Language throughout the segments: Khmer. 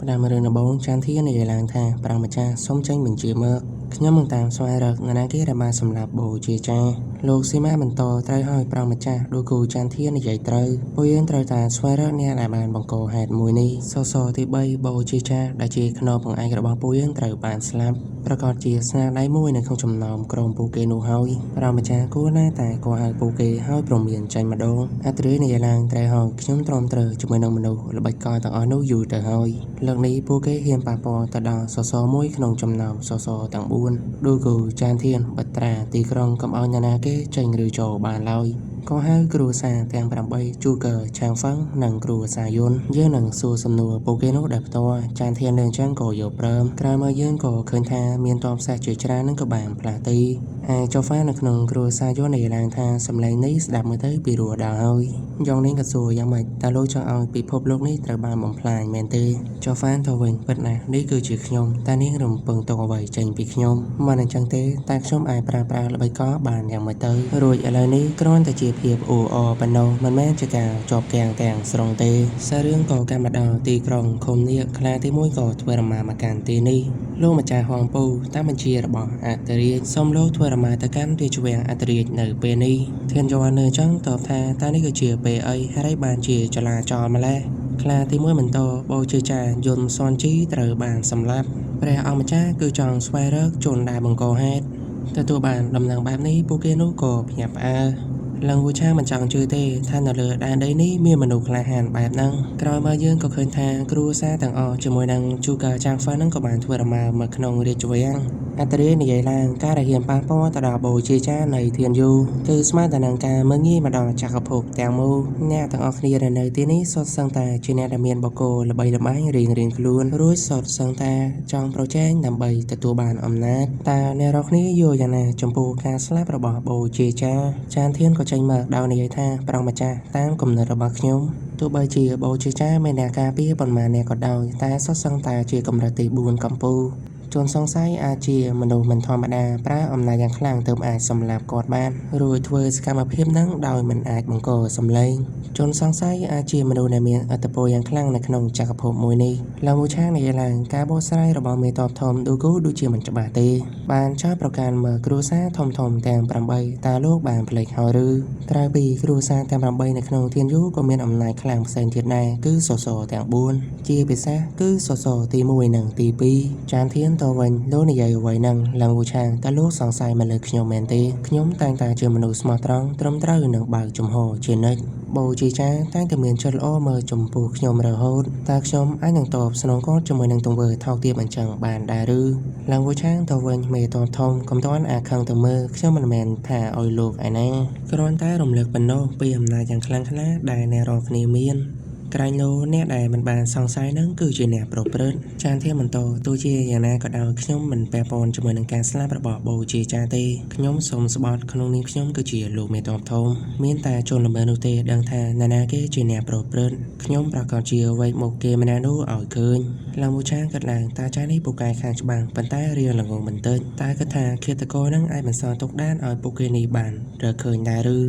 ផ្ដើមរឿងដំបូងចាន់ធាននិយាយឡើងថាប្រាំម្ចាស់សុំចេញបញ្ជាមកខ្ញុំនឹងតាមស្វែងរកនរណាគេដែលបានសម្លាប់បូជាចាលោកសីមាបន្តត្រូវឲ្យប្រាំម្ចាស់ដូចគូចាន់ធាននិយាយត្រូវពួកយើងត្រូវតែស្វែងរកអ្នកដែលបានបង្កហេតុមួយនេះសសរទី3បូជាចាដែលជាខ្នងបង្អែករបស់ពួកយើងត្រូវបានស្លាប់ប្រកាសជាស្នាដៃមួយនៅក្នុងចំណោមក្រុមពួកគេនោះហើយប្រាំម្ចាស់គួរណាតែក៏ហៅពួកគេឲ្យព្រមានចេញម្ដងអត្រានិយាយឡើងត្រូវឲ្យខ្ញុំទ្រាំទ្រជាមួយនឹងមនុស្សល្បិចកលទាំងអស់នោះយូរទៅហើយលើកនេះពួកគេហ៊ានប៉ះពាល់ទៅដល់សសរមួយក្នុងចំណោមសសរទាំង4ដូចគូចានធានបត្រាទីក្រុងកុំឲ្យនរណាគេចេញឬចូលបានឡើយក៏ហៅគ្រួសារទាំង8ជួកើឆាងហ្វឹងនិងគ្រួសារយុនយើងនឹងសួរសំណួរពួកគេនោះដែលផ្ទាល់ចានធានលើអញ្ចឹងក៏យកព្រមក្រោយមកយើងក៏ឃើញថាមានតបផ្សេងជាច្រើននឹងក៏បានផ្លាស់ទីហើយចុះហ្វានៅក្នុងគ្រួសារយុននិយាយឡើងថាសម្លេងនេះស្ដាប់មើលទៅពីរោះដល់ហើយយ៉ងនេះក៏សួរយ៉ាងម៉េចតើលោកចង់ឲ្យពិភពលោកនេះត្រូវបានបំផ្លាញមែនទេចុះហ្វាទៅវិញពិតណាស់នេះគឺជាខ្ញុំតើនាងរំពឹងទុកអ្វីចេញពីខ្ញុំមិនអញ្ចឹងទេតែខ្ញុំអាចប្រើប្រាស់ល្បិចកលបានយ៉ាងម៉េចទៅរួចឥឡូវនេះគ្រាន់តែជាភាពអ៊ូអរប៉ុណ្ណោះមិនមែនជាការជាប់គាំងទាំងស្រុងទេសាររឿងក៏កាន់មកដល់ទីក្រុងឃុំនៀកខ្លាទី1ក៏ធ្វើរមាមកកាន់ទីនេះលោកម្ចាស់ហងពូតាមបញ្ជារបស់អធិរាជសូមលោកធ្វើរមាទៅកាន់រាជវាំងអធិរាជនៅពេលនេះធានយល់នៅចង់តបថាតើនេះគឺជាពេលអីហើយបានជាចលាចលម្លេះខ្លាទី1បន្តបូជាចាយន្តសនជីត្រូវបានសម្លាប់ព្រះអង្គម្ចាស់គឺចង់ស្វែងរកជនដែលបង្កហេតុទទួលបានដំណឹងបែបនេះពួកគេនោះក៏ភ្ញាក់ផ្អើលឡើងវូឆាមិនចង់ជឿទេថានៅលើដែនដីនេះមានមនុស្សក្លាហានបែបហ្នឹងក្រោយមកយើងក៏ឃើញថាគ្រួសារទាំងអស់ជាមួយនឹងជូកាចាងហ្វាហ្នឹងក៏បានធ្វើរមាមកក្នុងរាជវាំងអត្រានិយាយឡើងការដែលហ៊ានប៉ះពាល់ទៅដល់បូជាចានៃធានយូគឺស្មើទៅនឹងការមើលងាយមកដល់ចក្រភពទាំងមូលអ្នកទាំងអស់គ្នាដែលនៅទីនេះសុទ្ធសឹងតែជាអ្នកដែលមានបកគោល្បីល្បាញរៀងៗខ្លួនរួចសុទ្ធសឹងតែចង់ប្រជែងដើម្បីទទួលបានអំណាចតើអ្នករាល់គ្នាយល់យ៉ាងណាចំពោះការស្លាប់របស់បូជាចានធានក៏ចេញមកដោយនិយាយថាប្រងម្ចាស់តាមគំនិតរបស់ខ្ញុំទោះបីជាបូជាចាមានអ្នកការពារប៉ុន្មានអ្នកក៏ដោយតែសុទ្ធសឹងតែជាកម្រិតទី4កំពូលជនសង្ស័យអាចជាមនុស្សមិនធម្មតាប្រើអំណាចយ៉ាងខ្លាំងទើបអាចសម្លាប់គាត់បានរួចធ្វើសកម្មភាពហ្នឹងដោយមិនអាចបង្កសម្លេងជនសង្ស័យអាចជាមនុស្សដែលមានឥទ្ធិពលយ៉ាងខ្លាំងនៅក្នុងចក្រភពមួយនេះឡើងមួយឆាងនិយាយឡើងការបកស្រាយរបស់មេតបធំដូចជាមិនច្បាស់ទេបានចោទប្រកាន់មើលគ្រួសារធំទាំង8តើលោកបានភ្លេចហើយឬក្រៅពីគ្រួសារទាំង8នៅក្នុងធានយូក៏មានអំណាចខ្លាំងផ្សេងទៀតដែរគឺសសរទាំង4ជាពិសេសគឺសសរទី1និងទី2ចានធានតវិញលោកនិយាយអ្វីហ្នឹងឡើងវូឆាងតើលោកសង្ស័យមកលើខ្ញុំមែនទេខ្ញុំតែងតែជាមនុស្សស្មោះត្រង់ត្រឹមត្រូវនិងបើកចំហជានិច្ចបូជាចាតែងតែមានចិត្តល្អមើលចំពោះខ្ញុំរហូតតើខ្ញុំអាចនឹងតបស្នងគាត់ជាមួយនឹងទង្វើថោកទាបអញ្ចឹងបានដែរឬឡើងវូឆាងតវិញមេតបធំកុំទាន់អាខឹងទៅមើលខ្ញុំមិនមែនថាឲ្យលោកឯណាគ្រាន់តែរំលឹកប៉ុណ្ណោះពីអំណាចយ៉ាងខ្លាំងក្លាដែលអ្នករាល់គ្នាមានក្រែងលោអ្នកដែលមិនបានសង្ស័យនឹងគឺជាអ្នកប្រព្រឹត្តចានធានបន្តទោះជាយ៉ាងណាក៏ដោយខ្ញុំមិនពាក់ព័ន្ធជាមួយនឹងការស្លាប់របស់បូជាចាទេខ្ញុំសូមស្បត់ក្នុងនាមខ្ញុំគឺជាលោកមេតបធំមានតែជនល្មើសនោះទេដឹងថានរណាគេជាអ្នកប្រព្រឹត្តខ្ញុំប្រកាសជាវែកមុខគេម្នាក់នោះឲ្យឃើញឡើងមួយឆាងកាត់ឡើងតាចានេះពូកែខាងច្បាំងប៉ុន្តែរៀងល្ងងបន្តិចតែគាត់ថាឃាតករនឹងអាចបន្សល់ទុកដានឲ្យពួកគេនេះបានរកឃើញដែរឬ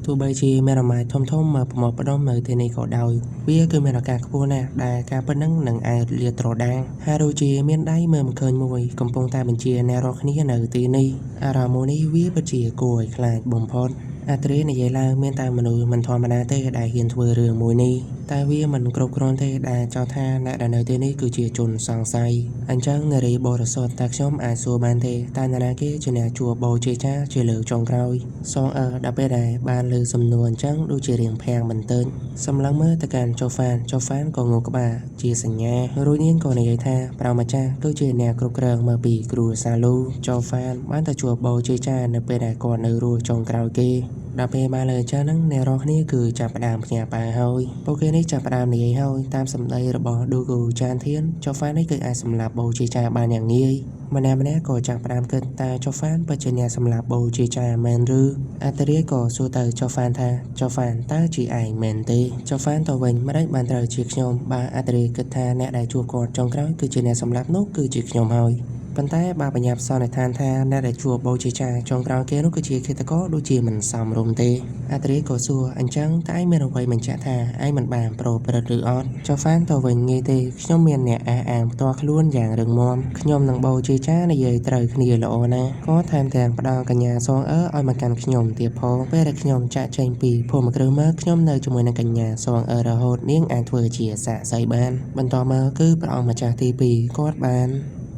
ទោះបីជាមានរមាយធំមកប្រមូលផ្ដុំនៅទីនេះក៏ដោយវាគឺមានឱកាសខ្ពស់ណាស់ដែលការប៉ុណ្ណឹងនឹងអាចលាតត្រដាងហើយដូចជាមានដៃមើលមិនឃើញមួយកំពុងតែបញ្ជាអ្នករាល់គ្នានៅទីនេះអារម្មណ៍មួយនេះវាពិតជាគួរឲ្យខ្លាចបំផុតអត្រានិយាយឡើងមានតែមនុស្សមិនធម្មតាទេដែលហ៊ានធ្វើរឿងមួយនេះតែវាមិនគ្រប់គ្រាន់ទេដែលចោទថាអ្នកដែលនៅទីនេះគឺជាជនសង្ស័យអញ្ចឹងនារីបរិសុទ្ធតែខ្ញុំអាចសួរបានទេតើនរណាគេជាអ្នកជួបបូជាចាជាលើកចុងក្រោយសងដល់ពេលដែលបានលើសំណួរអញ្ចឹងដូចជារៀងភាំងបន្តិចសម្លឹងមើលទៅកាន់ចុះហ្វានក៏ងក់ក្បាលជាសញ្ញារួចនាងក៏និយាយថាប្រម្ចាស់គឺជាអ្នកគ្រប់គ្រងមើលពីគ្រួសារលូចុះហ្វានបានទៅជួបបូជាចានៅពេលដែលគាត់នៅរស់ចុងក្រោយគេដល់ពេលបានលើចាហ្នឹងអ្នករាល់គ្នាគឺចាប់ផ្ដើមភ្ញាក់ផ្អើលហើយពួកគេនេះចាប់ផ្ដើមនិយាយហើយតាមសម្ដីរបស់ឌូគូចានធានចុះហ្វាននេះគឺអាចសម្លាប់បូជាចាបានយ៉ាងងាយម្នាក់ក៏ចាប់ផ្ដើមគិតតែចុះហ្វានពិតជាអ្នកសម្លាប់បូជាចាមែនឬអត្រាក៏សួរទៅចុះហ្វានថាចុះហ្វានតើជាឯងមែនទេចុះហ្វានទៅវិញម្ដេចបានត្រូវជាខ្ញុំបើអត្រាគិតថាអ្នកដែលជួបគាត់ចុងក្រោយគឺជាអ្នកសម្លាប់នោះគឺជាខ្ញុំហើយ ប៉ុន្តែបើបញ្ញាប់សន្និដ្ឋានថាអ្នកដែលជួបបូជាចារចុងក្រោយគេនោះគឺជាឃាតករដូចជាមិនសមរម្យទេអត្រាក៏សួរអញ្ចឹងតើឯងមានអ្វីបញ្ជាក់ថាឯងមិនបានប្រព្រឹត្តឬអត់ចុះហ្វានទៅវិញងាយទេខ្ញុំមានអ្នកអះអាងផ្ទាល់ខ្លួនយ៉ាងរឹងមាំខ្ញុំនិងបូជាចារនិយាយត្រូវគ្នាល្អណាស់ក៏ថែមទាំងផ្ដល់កញ្ញាសងឲ្យមកកាន់ខ្ញុំទៀតផងពេលដែលខ្ញុំចាក់ចេញពីភូមិគ្រឹះមកខ្ញុំនៅជាមួយនឹងកញ្ញាសងរហូតនាងអាចធ្វើជាសាក្សីបានបន្តមកគឺព្រះអង្គម្ចាស់ទី2គាត់បាន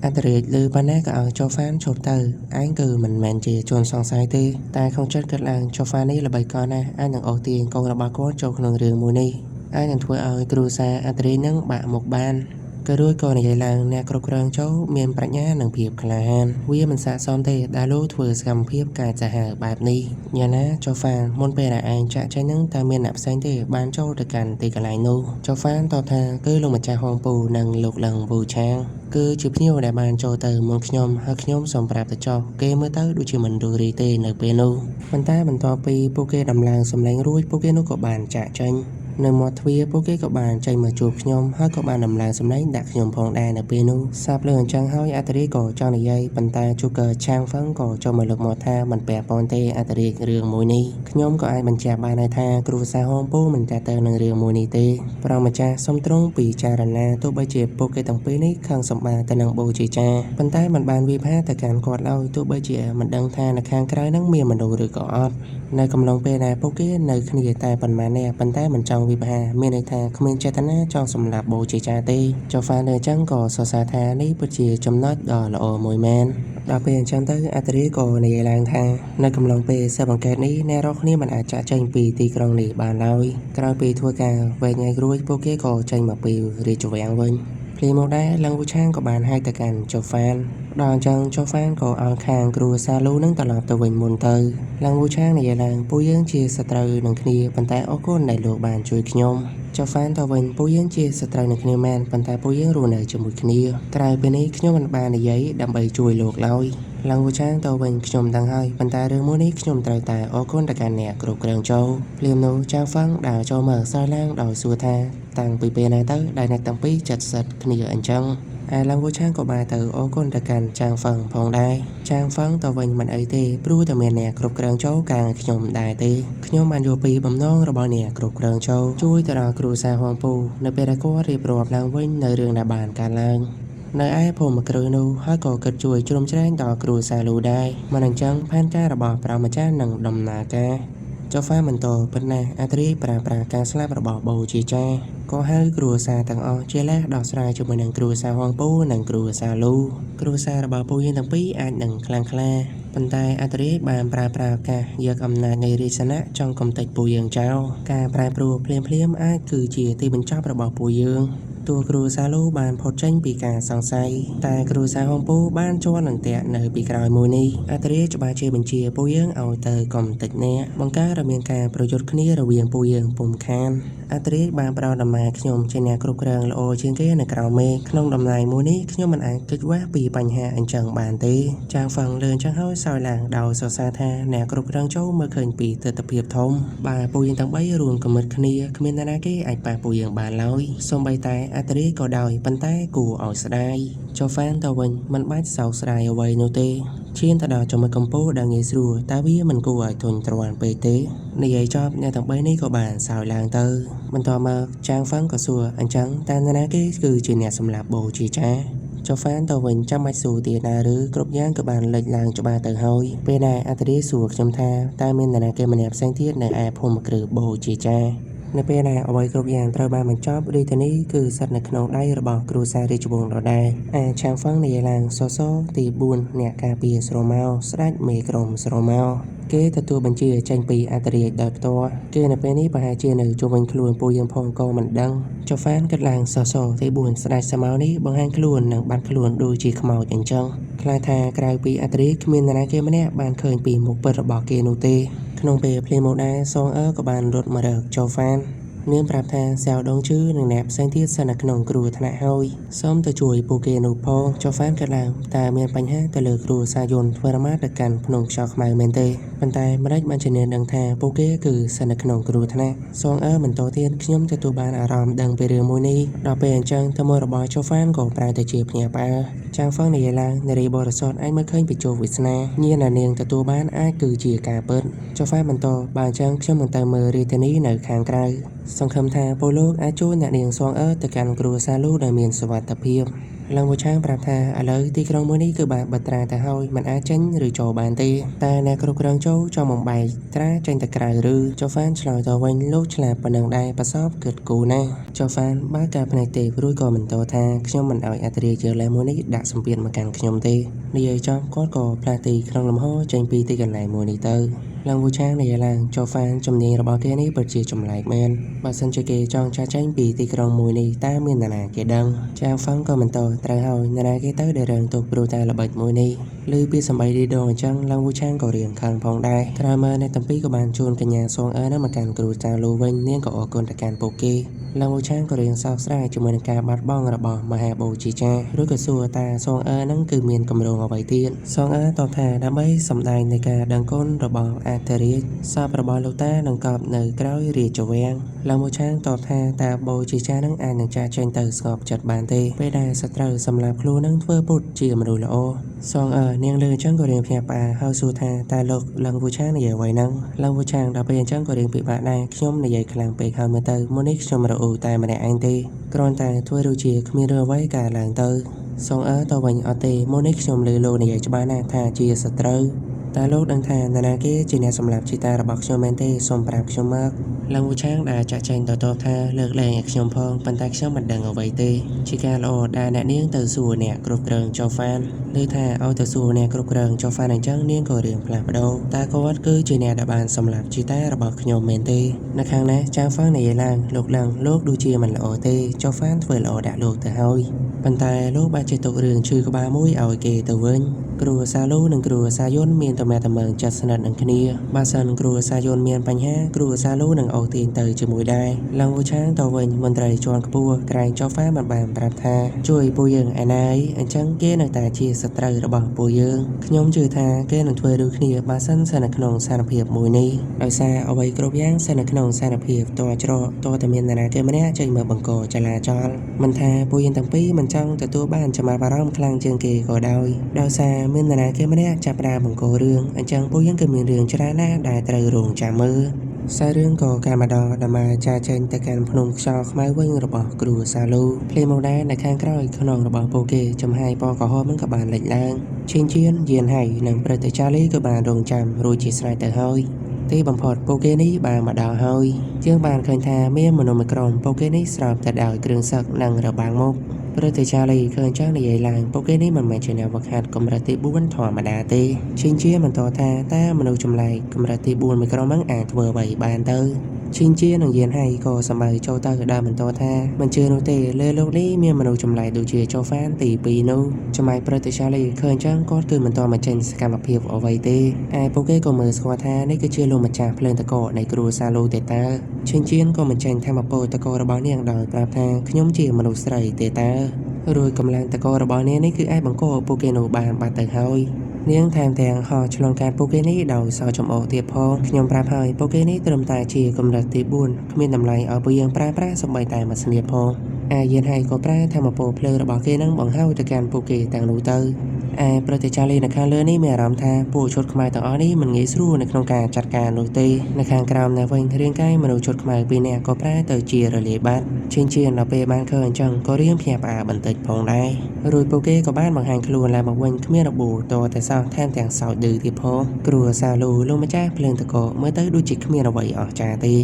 អន្តរាជឬប៉ុណ្ណាក៏ឲ្យចុះហ្វានឈប់ទៅឯងគឺមិនមែនជាជនសង្ស័យទេតែក្នុងចិត្តគិតឡើងចុះហ្វាននេះល្បីកលណាស់អាចនឹងអូសទាញកូនរបស់គាត់ចូលក្នុងរឿងមួយនេះអាចនឹងធ្វើឲ្យគ្រួសារអន្តរាជនឹងបាក់មុខបានក៏រួចក៏និយាយឡើងអ្នកគ្រប់គ្រងចូលមានប្រាជ្ញានិងភាពក្លាហានវាមិនស័ក្តិសមទេដែលលោកធ្វើសកម្មភាពកាចសាហាវបែបនេះយ៉ាងណាចុះហ្វានមុនពេលដែលឯងចាក់ចេញនឹងតើមានអ្នកផ្សេងទេបានចូលទៅកាន់ទីកន្លែងនោះចុះហ្វានតបថាគឺលោកម្ចាស់ហងពូនិងលោកលឹងវូឆាងគឺជាភ្ញៀវដែលបានចូលទៅមុនខ្ញុំហើយខ្ញុំសូមប្រាប់ទៅចុះគេមើលទៅដូចជាមិនរួសរាយទេនៅពេលនោះប៉ុន្តែបន្ទាប់ពីពួកគេដំឡើងសម្លេងរួចពួកគេនោះក៏បានចាក់ចេញនៅមាត់ទ្វារពួកគេក៏បានចេញមកជួបខ្ញុំហើយក៏បានដំឡើងសម្លេងដាក់ខ្ញុំផងដែរនៅពេលនោះសាប់លើអញ្ចឹងហើយអត្តរាជក៏ចង់និយាយប៉ុន្តែជូកឺឆាងហ្វឹងក៏ចូលមកលើកមកថាមិនពាក់ព័ន្ធទេអត្តរាជរឿងមួយនេះខ្ញុំក៏អាចបញ្ជាក់បានដែរថាគ្រូសាហងពូមិនតេទៅនឹងរឿងមួយនេះទេព្រះម្ចាស់សូមទ្រង់ពិចារណាទោះបីជាពួកគេទាំងពីរនេះខឹងសម្បាទៅនឹងបូជាចារប៉ុន្តែមិនបានវិភាគទៅកាន់គាត់ឡើយទោះបីជាមិនដឹងថានៅខាងក្រៅនឹងមានមនុស្សឬក៏អត់នៅកំឡុងពេលដែលពួកគេនៅគ្នាតែប៉ុន្មាននាក់ប៉ុន្តែមិនចង់វិភាគមានន័យថាគ្មានចេតនាចង់សម្លាប់បូជាចារទេចុះហ្វានអញ្ចឹងក៏សរសើរថានេះពិតជាចំណុចដ៏ល្អមួយមែនដល់ពេលអញ្ចឹងទៅអត្តរាជក៏និយាយឡើងថានៅកំឡុងពេលស៊ើបអង្កេតនេះអ្នករាល់គ្នាមិនអាចចាក់ចេញពីទីក្រុងនេះបានឡើយក្រោយពីធ្វើការវែងថ្ងៃរួចពួកគេក៏ចេញមកពីរាជវាំងវិញភ្លាមមកដែរលឹងវូឆាងក៏បានហៅទៅកាន់ចុះហ្វានដល់អញ្ចឹងចុះហ្វានក៏ឲ្យខាងគ្រូសាលូនឹងត្រឡប់ទៅវិញមុនទៅលឹងវូឆាងនិយាយឡើងពួកយើងជាសត្រូវនឹងគ្នាប៉ុន្តែអរគុណដែលលោកបានជួយខ្ញុំចុះហ្វានទៅវិញពួកយើងជាសត្រូវនឹងគ្នាមែនប៉ុន្តែពួកយើងរស់នៅជាមួយគ្នាក្រៅពីនេះខ្ញុំមិនបាននិយាយដើម្បីជួយលោកឡើយលឹងវូឆាងទៅវិញខ្ញុំដឹងហើយប៉ុន្តែរឿងមួយនេះខ្ញុំត្រូវតែអរគុណទៅកាន់អ្នកគ្រប់គ្រងចូលភ្លាមនោះចាងហ្វាំងដើរចូលមកសើឡើងដោយសួរថាតាំងពីពេលណាទៅដែលអ្នកទាំងពីរចិត្តសិតគ្នាអញ្ចឹងឯលឹងវូឆាងក៏បានទៅអរគុណទៅកាន់ចាងហ្វាំងផងដែរចាងហ្វាំងទៅវិញមិនអីទេព្រោះតែមានអ្នកគ្រប់គ្រងចូលកាងខ្ញុំដែរទេខ្ញុំបានយល់ពីបំណងរបស់អ្នកគ្រប់គ្រងចូលជួយទៅដល់គ្រូសាហងពូនៅពេលដែលគាត់រៀបរាប់ឡើងវិញនៅរឿងដែលបានកើតឡើងនៅឯភូមិគ្រឹះនោះហើយក៏គិតជួយជ្រោមជ្រែងដល់គ្រូសាលូដែរមិនអញ្ចឹងផែនការរបស់ព្រះម្ចាស់នឹងដំណើរការចុះហ្វានបន្តប៉ុន្តែអត្រាប្រាការស្លាប់របស់បូជាចារក៏ហៅគ្រួសារទាំងអស់ជាលេសដោះស្រាយជាមួយនឹងគ្រួសារហងពូនិងគ្រួសារលូគ្រួសាររបស់ពូយើងទាំងពីរអាចនឹងខ្លាំងក្លាប៉ុន្តែអត្រាបានប្រើឱកាសយកអំណាចនៃរាជសនៈចង់កំទេចពូយើងចោលការប្រែប្រួលភ្លាមអាចគឺជាទីបញ្ចប់របស់ពូយើងតួគ្រូសាលូបានផុតចេញពីការសង្ស័យតែគ្រូសាហងពូបានជាប់នឹងតាក់នៅពីក្រោយមួយនេះអត្រាច្បាស់ជាបញ្ជាពូយើងឲ្យទៅកំទេចអ្នកបង្កើតឲ្យមានការប្រយុទ្ធគ្នារវាងពូយើងពុំខានអត្រាបានផ្ដល់ដំណើរខ្ញុំជាអ្នកគ្រប់គ្រងល្អជាងគេនៅក្រៅមេឃក្នុងដំណើរមួយនេះខ្ញុំមិនអាចគិតវាស់ពីបញ្ហាអញ្ចឹងបានទេចាងហ្វាំងលើអញ្ចឹងហើយសោយឡើងដោយសរសើរថាអ្នកគ្រប់គ្រងចូលមើលឃើញពីទស្សនវិជ្ជាធំបើពូយើងទាំង3រួមគំនិតគ្នាគ្មាននរណាគេអាចប៉ះពូយើងបានឡើយសូម្បីតែអត្រាក៏ដោយប៉ុន្តែគួរឲ្យស្ដាយចុះហ្វានទៅវិញមិនបាច់សោកស្ដាយអ្វីនោះទេឈានទៅដល់ចំណុចកំពូលដែលងាយស្រួលតែវាមិនគួរឲ្យធុញទ្រាន់ពេកទេនិយាយចប់អ្នកទាំង3នេះក៏បានសើចឡើងទៅបន្តមកចាងហ្វាំងក៏សួរអញ្ចឹងតើនរណាគេគឺជាអ្នកសម្លាប់បូជាចារចុះហ្វានទៅវិញចាំបាច់សួរទៀតណាឬគ្រប់យ៉ាងក៏បានលេចឡើងច្បាស់ទៅហើយពេលដែលអត្រាសួរខ្ញុំថាតើមាននរណាគេម្នាក់ផ្សេងទៀតនៅឯភូមិគ្រឹះបូជាចារនៅពេលដែលអ្វីគ្រប់យ៉ាងត្រូវបានបញ្ចប់រាជធានីគឺស្ថិតនៅក្នុងដៃរបស់គ្រួសាររាជវង្សដដែលឆាងហ្វាំងនិយាយឡើងសសទី4អ្នកការពារស្រមោលស្ដេចមេក្រុមស្រមោលគេទទួលបញ្ជាចេញពីអន្តរាជដោយផ្ទាល់គេនៅពេលនេះប្រហែលជានៅជុំវិញខ្លួនពូយើងផងក៏មិនដឹងចុះហ្វានគិតឡើងសសទី4ស្ដេចស្រមោលនេះបង្ហាញខ្លួននិងបាត់ខ្លួនដូចជាខ្មោចអញ្ចឹងខ្លាចថាក្រៅពីអន្តរាជគ្មាននរណាគេម្នាក់បានឃើញពីមុខពិតរបស់គេនោះទេក្នុងពេលភ្លាមមកដែរសងក៏បានរត់មករកចុះហ្វាន នាងប្រាប់ថាសៅដងជឿនឹងអ្នកផ្សេងទៀតសិននៅក្នុងគ្រួថ្នាក់ហើយសូមទៅជួយពួកគេនោះផងចុះហ្វានក៏ឡើងតែមានបញ្ហាទៅលើគ្រួសារយន្តធ្វើរមាទៅកាន់ភ្នំខ្យល់ខ្មៅមែនទេប៉ុន្តែម្ដេចបានជានាងដឹងថាពួកគេគឺសិននៅក្នុងគ្រួថ្នាក់សងបន្តទៀតខ្ញុំទទួលបានអារម្មណ៍ដឹងពីរឿងមួយនេះដល់ពេលអញ្ចឹងទៅមើលរបស់ចុះហ្វានក៏ប្រែទៅជាភ្ញាក់ផ្អើលចាងហ្វឹងនិយាយឡើងនារីបរិសុទ្ធអាចមើលឃើញពីជោគវាសនាញាណនាងទទួលបានអាចគឺជាការពិតចុះហ្វានបន្តបើអញ្ចឹងខ្ញុំនឹងទៅមើលរាជធានីនៅខាងក្រៅសង្ឃឹមថាពលលោកអាចជួយអ្នកនាងសងទៅកាន់គ្រួសារលោកដែលមានសុវត្ថិភាពឡើងមួយឆាងប្រាប់ថាឥឡូវទីក្រុងមួយនេះគឺបានបិទត្រាទៅហើយមិនអាចចេញឬចូលបានទេតែអ្នកគ្រប់គ្រងចូលចង់បំបែកត្រាចេញទៅក្រៅឬចុះហ្វានឆ្លើយទៅវិញលោកឆ្លាតប៉ុណ្ណឹងដែរប្រសពគិតគូណាស់ចុះហ្វានបើការភ្នែកទេរួចក៏បន្តថាខ្ញុំមិនអោយអធិរាជលើមួយនេះដាក់សម្ពាធមកកាន់ខ្ញុំទេនិយាយចប់គាត់ក៏ផ្លាស់ទីក្នុងលំហចេញពីទីកន្លែងមួយនេះទៅឡើងវូឆាងនិយាយឡើងចុះហ្វានជំនាញរបស់គេនេះពិតជាចម្លែកមែនបើសិនជាគេចង់ចាក់ចែងពីទីក្រុងមួយនេះតើមាននរណាគេដឹងចាងហ្វាំងក៏បន្តត្រូវហើយនរណាគេទៅដែលរងទុកព្រោះតែល្បិចមួយនេះឮពីសម្ដីឌីដងអញ្ចឹងឡើងវូឆាងក៏រៀងខឹងផងដែរក្រោយមកអ្នកទាំងពីរក៏បានជួនកញ្ញាសងនៅមកកាន់គ្រូចាលូវិញនាងក៏អរគុណទៅកាន់ពួកគេឡើងវូឆាងក៏រៀងសោកស្ដាយជាមួយនឹងការបាត់បង់របស់មហាបូជាចារ្យឬក៏សួរតាសងនឹងគឺមានកម្រងអ្វីទៀតសងតបថាដើម្បីសម្ដែងនៃការដឹងគុណរបស់អធិរាជសពរបស់លោកតានឹងកប់នៅក្រោយរាជវាំងឡើងវូឆាងតបថាតាបូជាចារ្យនឹងអាចនឹងចាកចេញទៅស្ងប់ចិត្តបានទេពេលដែលសត្រូវសម្លាប់ខ្លួននឹងធ្វើពុតជាមនុស្សល្អសងនាងលើអញ្ចឹងក៏រៀងភ្ញាក់ផ្អើលហើយសួរថាតើលោកឡើងវូឆាងនិយាយអ្វីហ្នឹងឡើងវូឆាងដល់ពេលអញ្ចឹងក៏រៀងពិបាកដែរខ្ញុំនិយាយខ្លាំងពេកហើយមើលទៅមុននេះខ្ញុំរអ៊ូតែម្នាក់ឯងទេគ្រាន់តែធ្វើដូចជាគ្មានរឿងអ្វីកើតឡើងទៅសងទៅវិញអត់ទេមុននេះខ្ញុំលើលោកនិយាយច្បាស់ណាស់ថាជាសត្រូវតែលោកដឹងថានរណាគេជាអ្នកសម្លាប់ជីតារបស់ខ្ញុំមែនទេសូមប្រាប់ខ្ញុំមកឡើងវូឆាងដែលចាក់ចែងតបថាលើកលែងឲ្យខ្ញុំផងប៉ុន្តែខ្ញុំមិនដឹងអ្វីទេជាការល្អដែលអ្នកនាងទៅសួរអ្នកគ្រប់គ្រងចុះហ្វានឬថាឲ្យទៅសួរអ្នកគ្រប់គ្រងចុះហ្វានអញ្ចឹងនាងក៏រៀងផ្លាស់ប្ដូរតែគាត់គឺជាអ្នកដែលបានសម្លាប់ជីតារបស់ខ្ញុំមែនទេនៅខាងណាចាងហ្វាននិយាយឡើងលោកដូចជាមិនល្អទេចុះហ្វានធ្វើល្អដាក់លោកទៅហើយប៉ុន្តែលោកបានចេះទុករឿងឈឺក្បាលមួយឲ្យគេទៅវិញគ្រួសារលោកនិងគ្រួសារយន្តមានទំនាក់ទំនងជិតស្និទ្ធនឹងគ្នាបើសិនគ្រួសារយន្តមានបញ្ហាគ្រួសារលោកនឹងអូសទាញទៅជាមួយដែរឡើងវូឆាងទៅវិញមន្ត្រីជាន់ខ្ពស់ក្រែងចុះហ្វានបានប្រាប់ថាជួយពួកយើងឯណាយអញ្ចឹងគេនៅតែជាសត្រូវរបស់ពួកយើងខ្ញុំជឿថាគេនឹងធ្វើដូចគ្នាបើសិននៅក្នុងសារភាពមួយនេះដោយសារអ្វីគ្រប់យ៉ាងនៅក្នុងសារភាពតច្រកតតែមាននរណាគេម្នាក់ចេញមកបង្កចលាចលមិនថាពួកយើងទាំងពីរមិនចង់ទទួលបានចំណាប់អារម្មណ៍ខ្លាំងជាងគេក៏ដោយសារមាននរណាគេម្នាក់ចាប់ផ្ដើមបង្ករឿងអញ្ចឹងពួកយើងគឺមានរឿងច្រើនណាស់ដែលត្រូវរងចាំមើលសាររឿងក៏កាលមកដល់ដើម្បីចាចេញទៅកាន់ភ្នំខ្យល់ខ្មៅវិញរបស់គ្រូសាលូភ្លាមមកដែរនៅខាងក្រោយខ្នងរបស់ពួកគេចំហាយពណ៌ក្រហមនឹងក៏បានលេចឡើងឈៀនយានហៃនិងព្រឹទ្ធាចារ្យក៏បានរងចាំរួចជាស្រេចទៅហើយទីបំផុតពួកគេនេះបានមកដល់ហើយយើងបានឃើញថាមានមនុស្សមួយក្រុមពួកគេនេះស្រោបទៅដោយគ្រឿងសឹកនិងរបាំងមុខព្រឹទ្ធាចារ្យឃើញចឹងនិយាយឡើងពួកគេនេះមិនមែនជាអ្នកវឹកហាត់កម្រិតទី4ធម្មតាទេឈៀនបន្តថាតែមនុស្សចម្លែកកម្រិតទី4មួយក្រុមហ្នឹងអាចធ្វើអ្វីបានទៅឈៀននិងយានហៃក៏សម្បើចូលទៅដើរបន្តថាមិនជឿនោះទេលើលោកនេះមានមនុស្សចម្លែកដូចជាចុះហ្វានទី2នោះចំណែកព្រឹទ្ធាចារ្យឃើញចឹងគាត់គឺមិនតមកចេញសកម្មភាពអ្វីទេឯពួកគេក៏មើលស្គាល់ថានេះគឺជាលោកម្ចាស់ភ្លើងតកនៃគ្រួសារលោកទេតាឈៀនក៏មិនចេញធម្មពលតករបស់នាងដោយប្រាប់ថាខ្ញុំជាមនុស្សស្រីទេតារួចកម្លាំងតករបស់នាងនេះគឺអាចបង្កពួកគេនោះបានបាត់ទៅហើយនាងថែមទាំងហោះឆ្លងកាត់ពួកគេនេះដោយសោចំអកទៀតផងខ្ញុំប្រាប់ហើយពួកគេនេះត្រឹមតែជាកម្រិតទី4គ្មានតម្លៃឲ្យពួកយើងប្រើសម្បីតែមួយស្នៀតផងយានហៃក៏ប្រើធម្មពលភ្លើងរបស់គេនឹងបង្ហោទៅកាន់ពួកគេទាំងនោះទៅព្រឹទ្ធាចារ្យនៅខាងលើនេះមានអារម្មណ៍ថាពួកឈុតខ្មែរទាំងអស់នេះមិនងាយស្រួលនៅក្នុងការចាត់ការនោះទេនៅខាងក្រោមនៅវិញរាងកាយមនុស្សឈុតខ្មែរពីរនាក់ក៏ប្រែទៅជារលាយបាត់ឈៀនដល់ពេលបានឃើញអញ្ចឹងក៏រៀងភ្ញាក់ផ្អើលបន្តិចផងដែររួចពួកគេក៏បានបង្ហាញខ្លួនឡើងមកវិញគ្មានរបួសតតែសោះថែមទាំងសោចឌឺទៀតផងគ្រួសារលោកម្ចាស់ភ្លើងតកមើលទៅដូចជាគ្មានអ្វីអស្ចារ្យទេ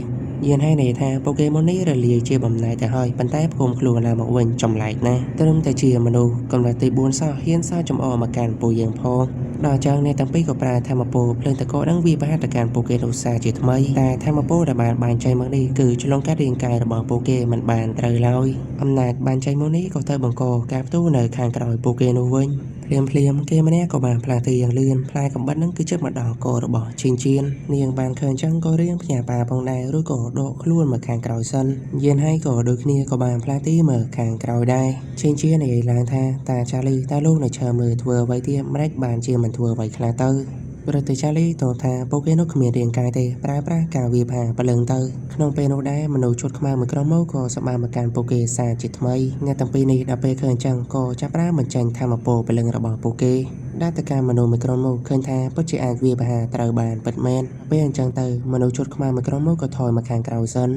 យានហៃនិយាយថាប៉ូកេម៉ុននេះរលាយជាបំណែកទៅហើយប៉ុន្តែផ្គុំខ្លួនឡើងមកវិញចម្លែកណាស់ត្រឹមតែជាមនុស្សកម្រិតទី4សោះហ៊ានសោចំអមកកាន់ពួកយើងផងដល់ចឹងអ្នកទាំងពីរក៏ប្រើធម្មពលភ្លើងតកនឹងវាប្រហាត់ទៅកាន់ពួកគេនោះសាជាថ្មីតែធម្មពលដែលបានបែងចែកមកនេះគឺឆ្លងកាត់រាងកាយរបស់ពួកគេមិនបានត្រូវឡើយអំណាចបែងចែកមកនេះក៏ទៅបង្កការផ្ទុះនៅខាងក្រោយពួកគេនោះវិញ ភ្លាមគេម្នាក់ក៏បានផ្លាស់ទីយ៉ាងលឿនផ្លែកំបិតហ្នឹងគឺជិតមកដល់ករបស់ឈៀនជៀននាងបានឃើញចឹងក៏រៀងផ្ញើប៉ាផងដែររួចក៏ដកខ្លួនមកខាងក្រោយសិនយានហើយក៏ដូចគ្នាក៏បានផ្លាស់ទីមកខាងក្រោយដែរឈៀនជៀននិយាយឡើងថាតាចាលីតើលោកនៅឈើមើលធ្វើអ្វីទៀតម្ដេចបានជាមិនធ្វើអ្វីខ្លះទៅប្រតិចាលីតបថាពួកគេនោះគ្មានរាងកាយទេប្រើប្រាស់ការវាយផាប្រលឹងទៅក្នុងពេលនោះដែរមនុស្សឈុតខ្មៅមួយក្រុមមកក៏សម្បានមកកាន់ពួកគេសារជាថ្មីអ្នកទាំងពីរនេះដល់ពេលឃើញចឹងក៏ចាប់ផ្ដើមបញ្ចេញធម្មពលប្រលឹងរបស់ពួកគេដែលតកាមនុស្សមួយក្រុមមកឃើញថាពិតជាអាចវាយផាត្រូវបានពិតមែនពេលអញ្ចឹងទៅមនុស្សឈុតខ្មៅមួយក្រុមមកក៏ថយមកខាងក្រោយសិន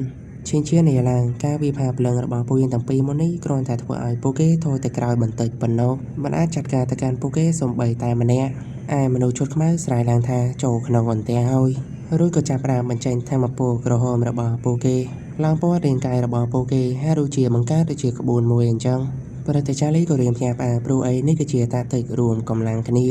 ឈៀនជៀននិយាយឡើងការវាយផាប្រលឹងរបស់ពួកយើងទាំងពីរមកនេះគ្រាន់តែធ្វើឲ្យពួកគេថយទៅក្រោយបន្តិចប៉ុណ្ណោះមិនអាចចាត់ការទៅកាន់ពួកគេសូម្បីតែម្នាក់ឯមនុស្សឈុតខ្មៅស្រែកឡើងថាចូលក្នុងអន្ទះហើយរួចក៏ចាប់ផ្ដើមបញ្ចេញធម្មពលក្រហមរបស់ពួកគេឡើងពណ៌រាងកាយរបស់ពួកគេហើយដូចជាបង្កើតទៅជាក្បួនមួយអញ្ចឹងប្រតិចាលីក៏រៀងភ្ញាក់ផ្អើលព្រោះអីនេះគឺជាតាតិចរួមកម្លាំងគ្នា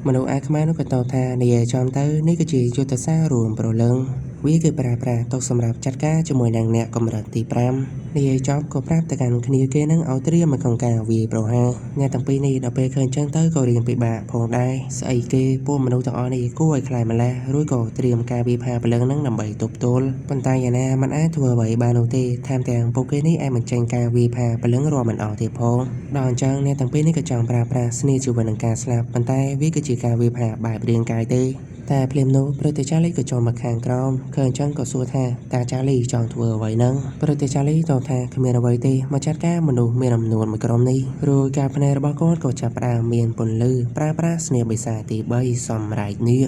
មនុស្សអាខ្មែរនោះក៏តបថានិយាយចំទៅនេះគឺជាយុទ្ធសាស្ត្ររួមប្រលឹងវាគឺប្រើប្រាស់ទុកសម្រាប់ចាត់ការជាមួយនឹងអ្នកកម្រិតទី5និយាយចប់ក៏ប្រាប់ទៅកាន់គ្នាគេនឹងឲ្យត្រៀមមកក្នុងការវាយប្រហារអ្នកទាំងពីរនេះដល់ពេលឃើញចឹងទៅក៏រៀងពិបាកផងដែរស្អីគេពួកមនុស្សទាំងអស់នេះគួរឲ្យខ្លាចម្ល៉េះរួចក៏ត្រៀមការវាយផាប្រលឹងនឹងដើម្បីទប់ទល់ប៉ុន្តែយ៉ាងណាมันអាចធ្វើអ្វីបាននោះទេថែមទាំងពួកគេនេះអាចបញ្ចេញការវាយផាប្រលឹងរាប់មិនអស់ទៀតផងដល់អញ្ចឹងអ្នកទាំងពីរនេះក៏ចង់ប្រើប្រាស់ស្នេហ៍ជីវិតនឹងការស្លាប់ប៉ុន្តែវាគឺជាការវាយផាបែបរាងកាយទេតែភ្លាមនោះប្រតិចាលីក៏ចូលមកខាងក្រោមឃើញអញ្ចឹងក៏សួរថាតាចាលីចង់ធ្វើអ្វីហ្នឹងប្រតិចាលីតបថាគ្មានអ្វីទេមកចាត់ការមនុស្សមានអំនួតមួយក្រុមនេះរួចការភ្នែករបស់គាត់ក៏ចាប់ផ្ដើមមានពន្លឺប្រើប្រាស់ស្នេហ៍បិសាចទី3សម្រែកនេះ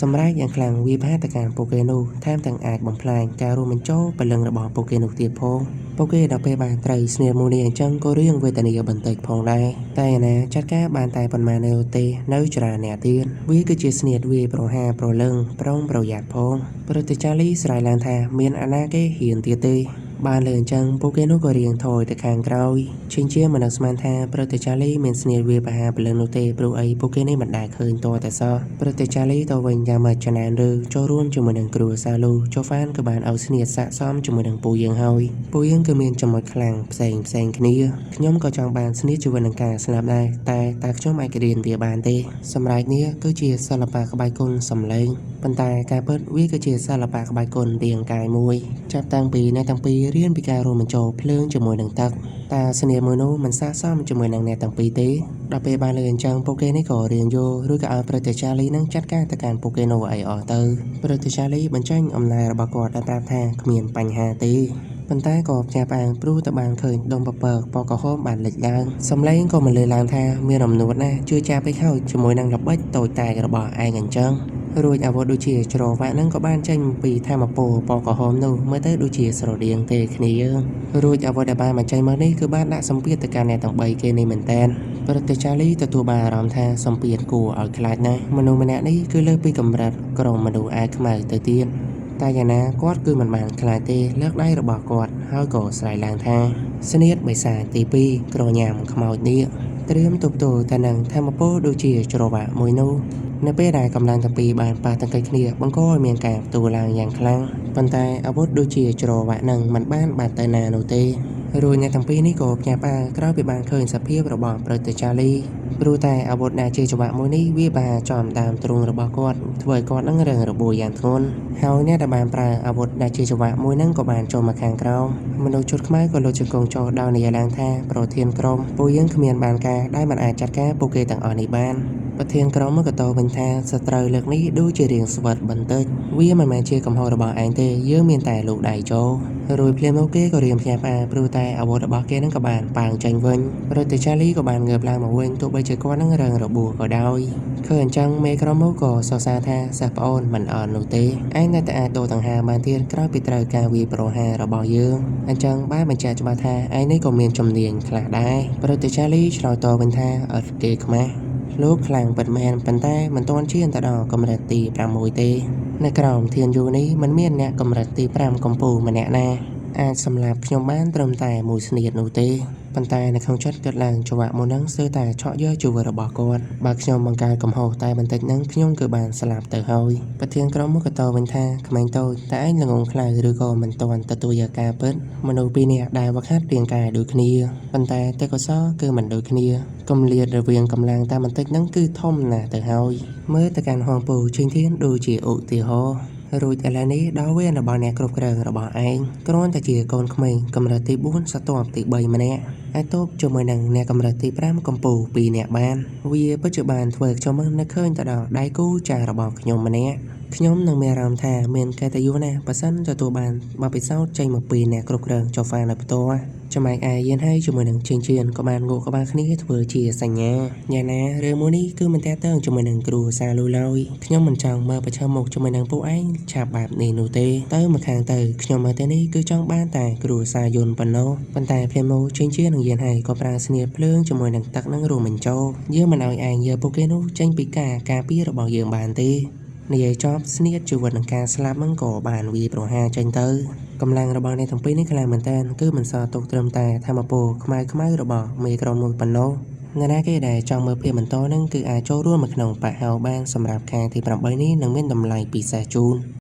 សម្រែកយ៉ាងខ្លាំងវាផាទៅកាន់ពួកគេនោះថែមទាំងអាចបំផ្លាញការរួមបញ្ចូលពលឹងរបស់ពួកគេនោះទៀតផងពួកគេដល់ពេលបានត្រីស្នេហ៍មួយនេះអញ្ចឹងក៏រៀងវេទនាបន្តិចផងដែរតែណាចាត់ការបានតែប៉ុន្មានទេនៅច្រើនអ្នកទៀតវាគឺជាស្នេហ៍វាប្រហារប្រលឹងប្រុងប្រយ័ត្នផងប្រតិចាលីស្រែកឡើងថាមានអាណាគេហ៊ានទៀតទេបានលើអញ្ចឹងពួកគេនោះក៏រៀងថយទៅខាងក្រោយឈិញជាមិននឹកស្មានថាប្រតិចាលីមានស្នេហ៍វាប្រហារប្រលឹងនោះទេព្រោះអីពួកគេនេះមិនដែលឃើញតតែសោះប្រតិចាលីទៅវិញយ៉ាងមកចំណែនឬចូលរួមជាមួយនឹងគ្រូសាលូជូហ្វានក៏បានឲ្យស្នេហ៍ស័ក្តិសមជាមួយនឹងពូយើងហើយពូយើងគឺមានចំណុចខ្លាំងផ្សេងគ្នាខ្ញុំក៏ចង់បានស្នេហ៍ជីវិតនឹងការស្លាប់ដែរតែខ្ញុំអាចរៀនវាបានទេសម្រាប់នេះគឺជាសិល្បៈក្បាច់គុណសំឡេងប៉ុន្តែការពិតវាគឺជាសិល្បៈក្បាច់គុណរាងកាយមួយចាប់តាំងពីអ្នកទាំងពីររៀនពីការរួមបញ្ចូលភ្លើងជាមួយនឹងទឹកតែស្នេហ៍មួយនោះមិនស័ក្តិសមជាមួយនឹងអ្នកទាំងពីរទេដល់ពេលបានលើអញ្ចឹងពួកគេនេះក៏រៀនយកឬក៏ឲ្យប្រតិចាលីនឹងចាត់ការទៅកាន់ពួកគេនោះឲ្យអស់ទៅប្រតិចាលីបញ្ចេញអំណាចរបស់គាត់ដែលប្រាប់ថាគ្មានបញ្ហាទេប៉ុន្តែក៏ផ្ញើផ្អើលព្រោះតែបានឃើញដុំពពកពណ៌ក្រហមបានលេចឡើងសំឡេងក៏មិនលើឡើងថាមានអំនួតណាជួយចាប់ពេកហើយជាមួយនឹងល្បិចតូចតាចរបស់ឯងអញ្ចឹងរួចអាវុធដូចជាច្រវាក់ហ្នឹងក៏បានចេញពីធម្មពលពណ៌ក្រហមនោះមើលទៅដូចជាស្រដៀងទេគ្នារួចអាវុធដែលបានបញ្ចេញមកនេះគឺបានដាក់សម្ពាធទៅកាន់អ្នកទាំង3គេនេះមែនតើប្រតិចាលីទទួលបានអារម្មណ៍ថាសម្ពាធគួរឲ្យខ្លាចណាស់មនុស្សម្នាក់នេះគឺលើសពីកម្រិតក្រុមមនុស្សអាខ្មៅទៅទៀតតែយ៉ាងណាគាត់គឺមិនបានខ្លាចទេលើកដៃរបស់គាត់ហើយក៏ស្រែកឡើងថាស្នៀតបិសាចទី2ក្រញាំខ្មោចនេះត្រៀមទប់ទល់ទៅនឹងធម្មពលដូចជាច្រវាក់មួយនោះនៅពេលដែលកម្លាំងទាំងពីរបានប៉ះទង្គិចគ្នាបង្កឲ្យមានការផ្ទុះឡើងយ៉ាងខ្លាំងប៉ុន្តែអាវុធដូចជាច្រវាក់នឹងមិនបានបាត់ទៅណានោះទេរួចអ្នកទាំងពីរនេះក៏ភ្ញាក់ផ្អើលក្រោយពីបានឃើញសភាពរបស់ប្រតិចាលីព្រោះតែអាវុធដែលជាច្រវាក់មួយនេះវាបានចំតាមទ្រូងរបស់គាត់ធ្វើឲ្យគាត់នឹងរងរបួសយ៉ាងធ្ងន់ហើយអ្នកដែលបានប្រើអាវុធដែលជាច្រវាក់មួយនឹងក៏បានចូលមកខាងក្រោមមនុស្សជុតខ្មែរក៏លុតជង្គង់ចុះដោយនិយាយឡើងថាប្រធានក្រុមពួកយើងគ្មានបានការដែលមិនអាចចាត់ការពួកគេទាំងអស់នេះបានប្រធានក្រុមក៏តបវិញថាសត្រូវលើកនេះដូចជារៀងស្វិតបន្តិចវាមិនមែនជាកំហុសរបស់ឯងទេយើងមានតែលោកដៃចូលរួចភ្លាមនោះគេក៏រៀងភ្ញាក់ផ្អើលព្រោះតែអាវុធរបស់គេនឹងក៏បានប៉ាងចេញវិញប្រតិចាលីក៏បានងើបឡើងមកវិញទោះបីជាគាត់នឹងរងរបួសក៏ដោយឃើញអញ្ចឹងមេក្រុមនោះក៏សរសើរថាសិស្សប្អូនមិនអត់នោះទេឯងនៅតែអាចដូរដង្ហើមបានទៀតក្រោយពីត្រូវការវាយប្រហាររបស់យើងអញ្ចឹងបានបញ្ជាក់ច្បាស់ថាឯងនេះក៏មានជំនាញខ្លះដែរប្រតិចាលីឆ្លើយតបវិញថាអត់ទេខ្មាស់លោកខ្លាំងពិតមែនប៉ុន្តែមិនទាន់ឈានទៅដល់កម្រិតទី6ទេនៅក្រោមធានយូនេះមិនមានអ្នកកម្រិតទី5កំពូលម្នាក់ណាអាចសម្លាប់ខ្ញុំបានត្រឹមតែមួយស្នៀតនោះទេ ប៉ុន្តែនៅក្នុងចិត្តគិតឡើងចង្វាក់មុនហ្នឹងស្ទើរតែឆក់យកជីវិតរបស់គាត់បើខ្ញុំបង្កើតកំហុសតែបន្តិចហ្នឹងខ្ញុំគឺបានស្លាប់ទៅហើយប្រធានក្រុមមកក៏តវិញថាក្មេងតូចតែឯងល្ងងខ្លៅឬក៏មិនទាន់ទទួលយកការពិតមនុស្សពីរនាក់ដែលវឹកហាត់រាងកាយដូចគ្នាប៉ុន្តែទេពកោសល្យគឺមិនដូចគ្នាគម្លាតរវាងកម្លាំងតែបន្តិចហ្នឹងគឺធំណាស់ទៅហើយមើលទៅកាន់ហងពូជិញធានដូចជាឧទាហរណ៍រួចឥឡូវនេះដល់វេនរបស់អ្នកគ្រប់គ្រងរបស់ឯងគ្រាន់តែជាកូនក្មេងកម្រិតទី4សតវទី3ម្នាក់អាចតបជាមួយនឹងអ្នកកម្រិតទី5កម្ពុជា2នាក់បានវាពិតជាបានធ្វើខ្ញុំនឹកឃើញទៅដល់ដៃគូចាស់របស់ខ្ញុំម្នាក់ខ្ញុំនឹងមានអារម្មណ៍ថាមានកិត្តិយសណាស់បើសិនទទួលបានបទពិសោធន៍ចេញមកពីអ្នកគ្រប់គ្រងចុះហ្វានៅផ្ទាល់ចំណែកឯយានហើយជាមួយនឹងជិញជៀនក៏បានងក់ក្បាលគ្នាធ្វើជាសញ្ញាយ៉ាងណារឿងមួយនេះគឺមិនតាក់ទងជាមួយនឹងគ្រូសាលូឡើយខ្ញុំមិនចង់មើលប្រឈមមុខជាមួយនឹងពួកឯងឆាប់បែបនេះនោះទេទៅមកខាងទៅខ្ញុំមើលទៅនេះគឺចង់បានតែគ្រូសាយន្តប៉ុណ្ណោះប៉ុន្តែភ្លាមនោះជិញជៀននឹងយានហើយក៏ប្រើស្នៀតភ្លើងជាមួយនឹងទឹកនឹងរួមបញ្ចូលយើងមិនឲ្យឯងយកពួកគេនោះចេញពីការពាររបស់យើងបានទេនិយាយចប់ស្នៀតជីវិតនឹងការស្លាប់ហ្នឹងក៏បានវាប្រហារចេញទៅកម្លាំងរបស់អ្នកទាំងពីរនេះខ្លាំងមែនតើគឺមិនសល់ទុកត្រឹមតែធម្មពលខ្មៅរបស់មេក្រុមមួយប៉ុណ្ណោះអ្នកណាគេដែលចង់មើលភាពបន្តហ្នឹងគឺអាចចូលរួមនៅក្នុងបកហៅបានសម្រាប់ខាងទី8នេះនឹងមានតម្លៃពិសេសជូន